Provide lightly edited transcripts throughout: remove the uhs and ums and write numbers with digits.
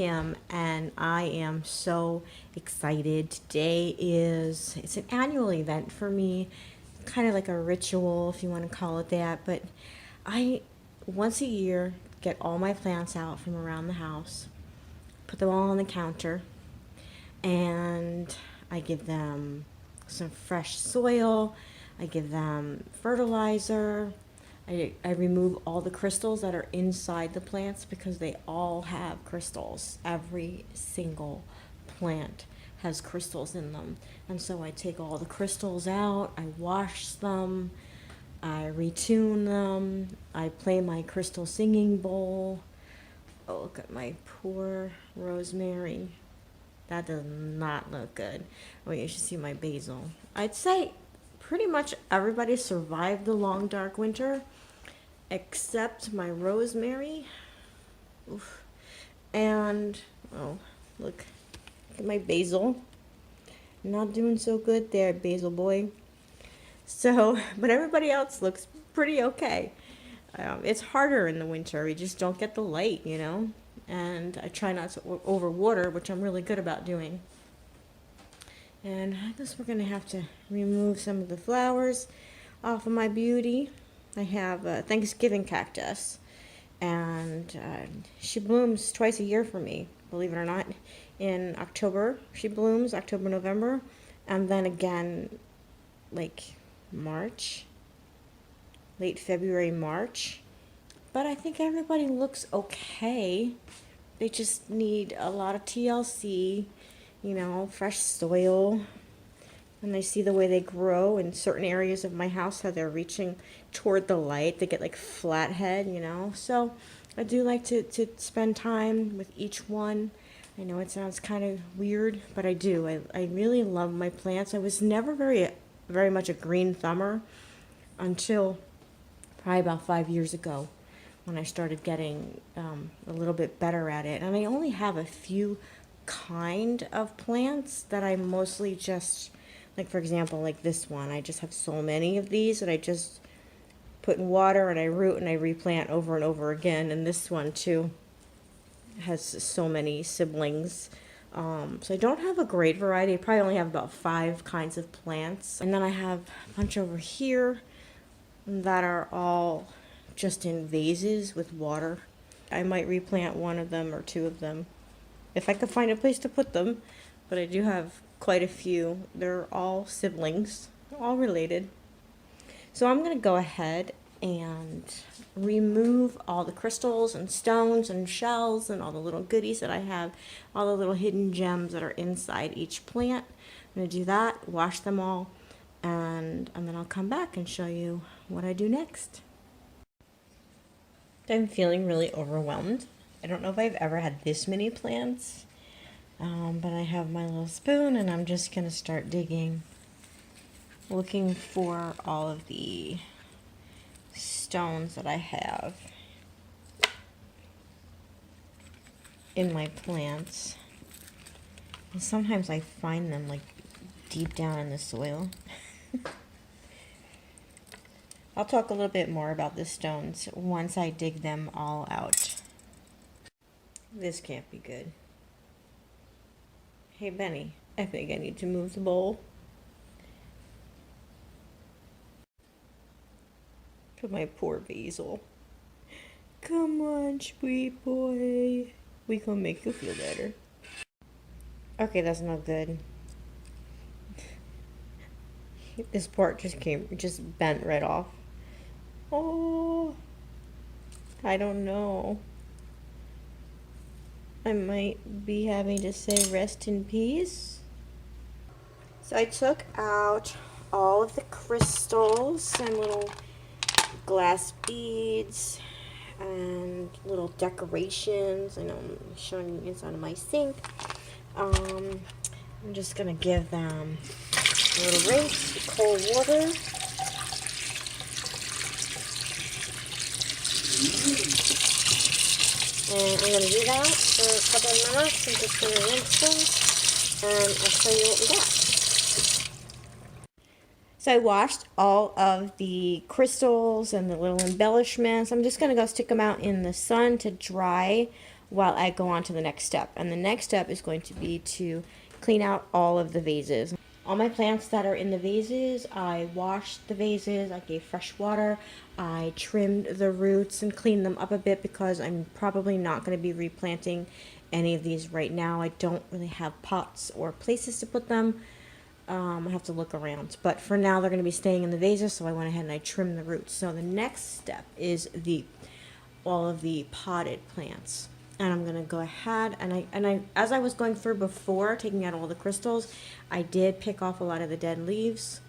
Kim, and I am so excited. Today it's an annual event for me, kind of like a ritual if you want to call it that, but I once a year get all my plants out from around the house, put them all on the counter, and I give them some fresh soil, I give them fertilizer, I remove all the crystals that are inside the plants because they all have crystals. Every single plant has crystals in them. And so I take all the crystals out, I wash them, I retune them, I play my crystal singing bowl. Oh, look at my poor rosemary. That does not look good. Oh, you should see my basil. I'd say pretty much everybody survived the long dark winter except my rosemary. Oof. And oh, look at my basil. Not doing so good there, basil boy. So, but everybody else looks pretty okay. It's harder in the winter. We just don't get the light, you know. And I try not to overwater, which I'm really good about doing. And I guess we're going to have to remove some of the flowers off of my beauty. I have a Thanksgiving cactus, and she blooms twice a year for me, believe it or not. In October, she blooms, October, November, and then again, like March, late February, March. But I think everybody looks okay. They just need a lot of TLC, you know, fresh soil. And I see the way they grow in certain areas of my house, how they're reaching toward the light. They get like flathead, you know. So I do like to spend time with each one. I know it sounds kind of weird, but I do. I really love my plants. I was never very much a green thumber until probably about 5 years ago, when I started getting a little bit better at it. And I only have a few kind of plants that I mostly just, like for example, like this one, I just have so many of these that I just put in water and I root and I replant over and over again. And this one too has so many siblings. So I don't have a great variety. I probably only have about 5 kinds of plants. And then I have a bunch over here that are all just in vases with water. I might replant one of them or 2 of them if I could find a place to put them, but I do have quite a few. They're all siblings, all related. So I'm going to go ahead and remove all the crystals and stones and shells and all the little goodies that I have, all the little hidden gems that are inside each plant. I'm going to do that, wash them all, and then I'll come back and show you what I do next. I'm feeling really overwhelmed. I don't know if I've ever had this many plants, but I have my little spoon and I'm just going to start digging, looking for all of the stones that I have in my plants. And sometimes I find them like deep down in the soil. I'll talk a little bit more about the stones once I dig them all out. This can't be good. Hey Benny, I think I need to move the bowl. For my poor basil. Come on, sweet boy. We gonna make you feel better. Okay, that's not good. This part just bent right off. Oh, I don't know. I might be having to say rest in peace. So I took out all of the crystals and little glass beads and little decorations. I know I'm showing you inside of my sink. I'm just gonna give them a little rinse with cold water. And I'm going to do that for a couple of minutes. I'm just going to rinse them, and I'll show you what we got. So I washed all of the crystals and the little embellishments. I'm just going to go stick them out in the sun to dry while I go on to the next step. And the next step is going to be to clean out all of the vases. All my plants that are in the vases, I washed the vases, I gave fresh water, I trimmed the roots and cleaned them up a bit because I'm probably not going to be replanting any of these right now. I don't really have pots or places to put them. I have to look around. But for now, they're going to be staying in the vases, so I went ahead and I trimmed the roots. So the next step is all of the potted plants. And I'm going to go ahead and I as I was going through before, taking out all the crystals, I did pick off a lot of the dead leaves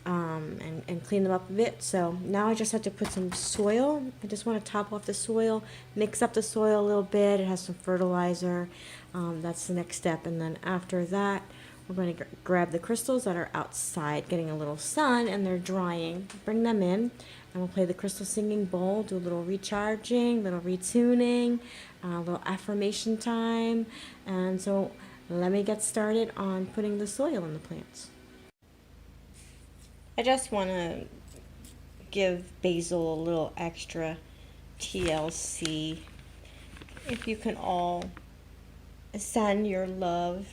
and clean them up a bit. So now I just have to put some soil. I just want to top off the soil, mix up the soil a little bit. It has some fertilizer. That's the next step. And then after that, we're going to grab the crystals that are outside, getting a little sun, and they're drying. Bring them in, and we'll play the crystal singing bowl, do a little recharging, little retuning, a little affirmation time. And so let me get started on putting the soil in the plants. I just want to give basil a little extra TLC. If you can all send your love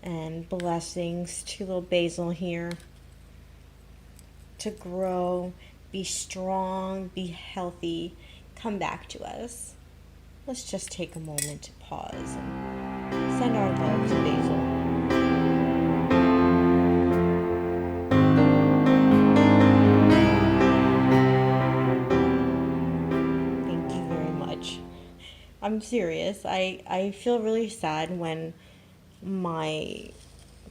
and blessings to little basil here to grow, be strong, be healthy, come back to us. Let's just take a moment to pause and send our love to basil. Thank you very much. I'm serious. I feel really sad when my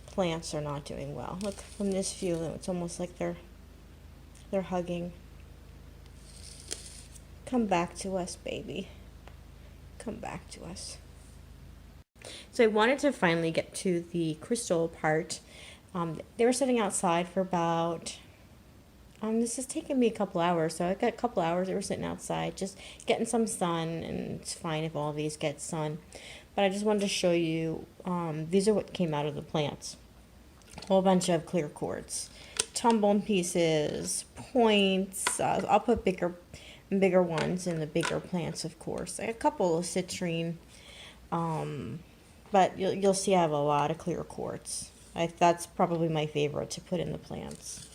plants are not doing well. Look, from this view, it's almost like they're hugging. Come back to us, baby. Come back to us. So I wanted to finally get to the crystal part. They were sitting outside for about, this has taken me a couple hours. So I got a couple hours. They were sitting outside, just getting some sun, and it's fine if all of these get sun. But I just wanted to show you, these are what came out of the plants. A whole bunch of clear quartz, tumbled pieces, points. I'll put bigger ones in the bigger plants, of course. A couple of citrine, but you'll see I have a lot of clear quartz. That's probably my favorite to put in the plants.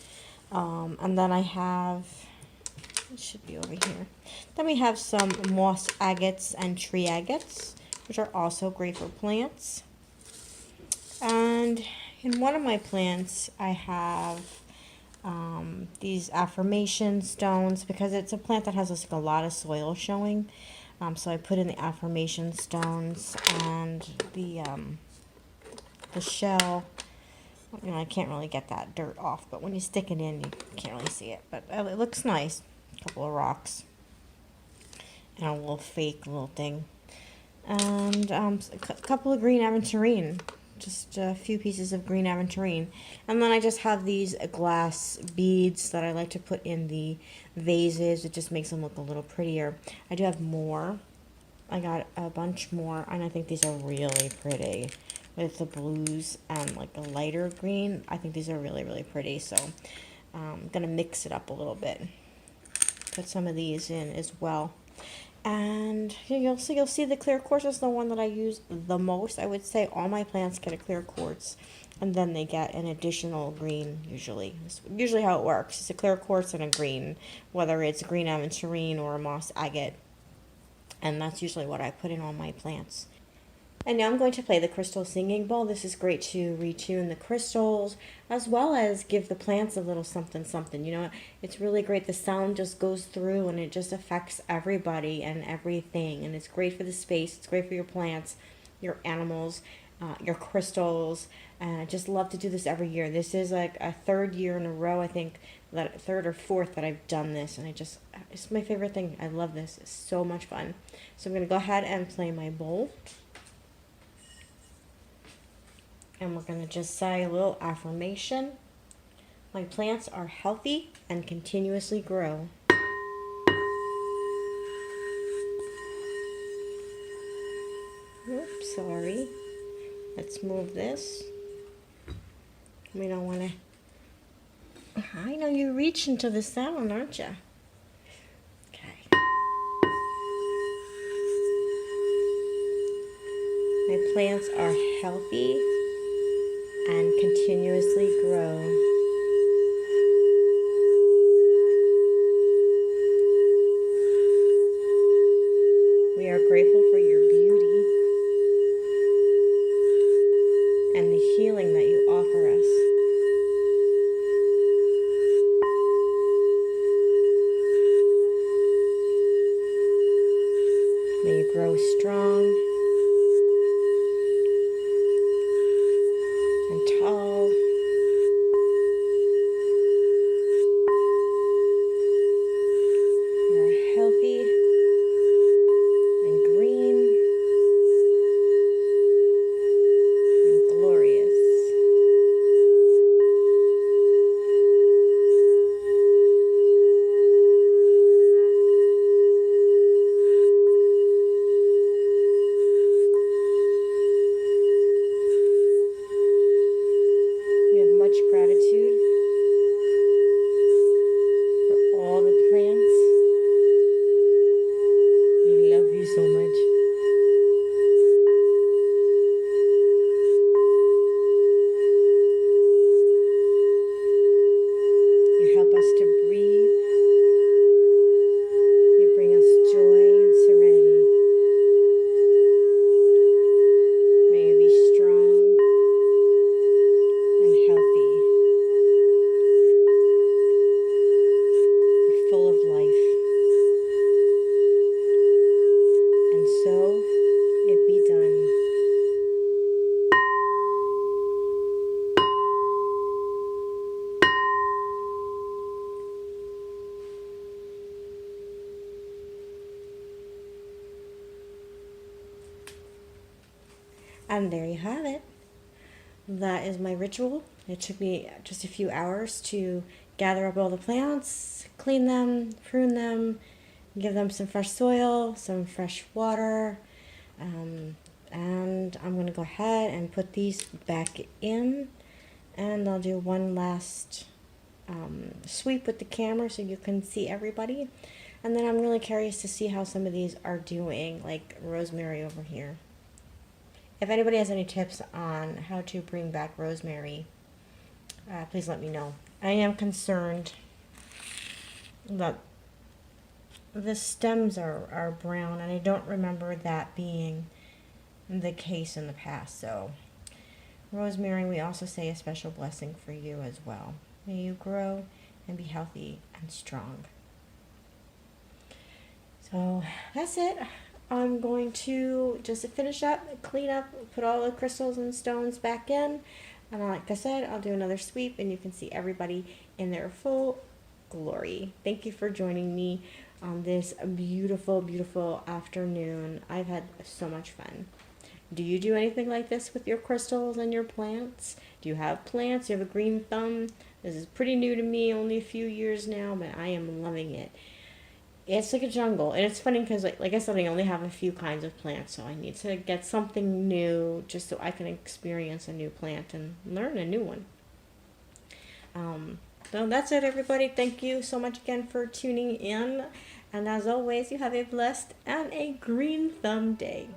And then I have, it should be over here. Then we have some moss agates and tree agates, which are also great for plants. And in one of my plants, I have these affirmation stones because it's a plant that has like a lot of soil showing. So I put in the affirmation stones and the shell. You know, I can't really get that dirt off, but when you stick it in, you can't really see it. But it looks nice. A couple of rocks and a little fake little thing. And a couple of green aventurine, just a few pieces of green aventurine. And then I just have these glass beads that I like to put in the vases. It just makes them look a little prettier. I do have more. I got a bunch more, and I think these are really pretty with the blues and like a lighter green. I think these are really, really pretty. So I'm going to mix it up a little bit. Put some of these in as well. And you'll see the clear quartz is the one that I use the most. I would say all my plants get a clear quartz, and then they get an additional green usually. It's usually how it works. It's a clear quartz and a green, whether it's green aventurine or a moss agate. And that's usually what I put in all my plants. And now I'm going to play the crystal singing bowl. This is great to retune the crystals as well as give the plants a little something something. You know, it's really great. The sound just goes through and it just affects everybody and everything. And it's great for the space. It's great for your plants, your animals, your crystals. And I just love to do this every year. This is like a third year in a row, I think, that third or fourth that I've done this. And it's my favorite thing. I love this. It's so much fun. So I'm going to go ahead and play my bowl. And we're going to just say a little affirmation. My plants are healthy and continuously grow. Oops, sorry. Let's move this. We don't want to... I know you reach into the sound, aren't you? Okay. My plants are healthy and continuously grow. We are grateful for your beauty and the healing that you offer us. May you grow strong and tall. You are healthy and green and glorious. We have much gratitude for all the plants. We love you so much. You help us to breathe. You bring us joy and serenity. May you be strong and healthy and full of life. And so it be done. And there you have it. That is my ritual. It took me just a few hours to gather up all the plants, clean them, prune them, give them some fresh soil, some fresh water, and I'm going to go ahead and put these back in, and I'll do one last sweep with the camera so you can see everybody. And then I'm really curious to see how some of these are doing, like rosemary over here. If anybody has any tips on how to bring back rosemary, please let me know. I am concerned that the stems are brown, and I don't remember that being the case in the past. So, rosemary, we also say a special blessing for you as well. May you grow and be healthy and strong. So, that's it. I'm going to just finish up, clean up, put all the crystals and stones back in. And like I said, I'll do another sweep and you can see everybody in their full glory. Thank you for joining me on this beautiful, beautiful afternoon. I've had so much fun. Do you do anything like this with your crystals and your plants? Do you have plants? Do you have a green thumb? This is pretty new to me, only a few years now, but I am loving it. It's like a jungle, and it's funny because, like I said, I only have a few kinds of plants, so I need to get something new just so I can experience a new plant and learn a new one. So that's it, everybody. Thank you so much again for tuning in, and as always, you have a blessed and a green thumb day.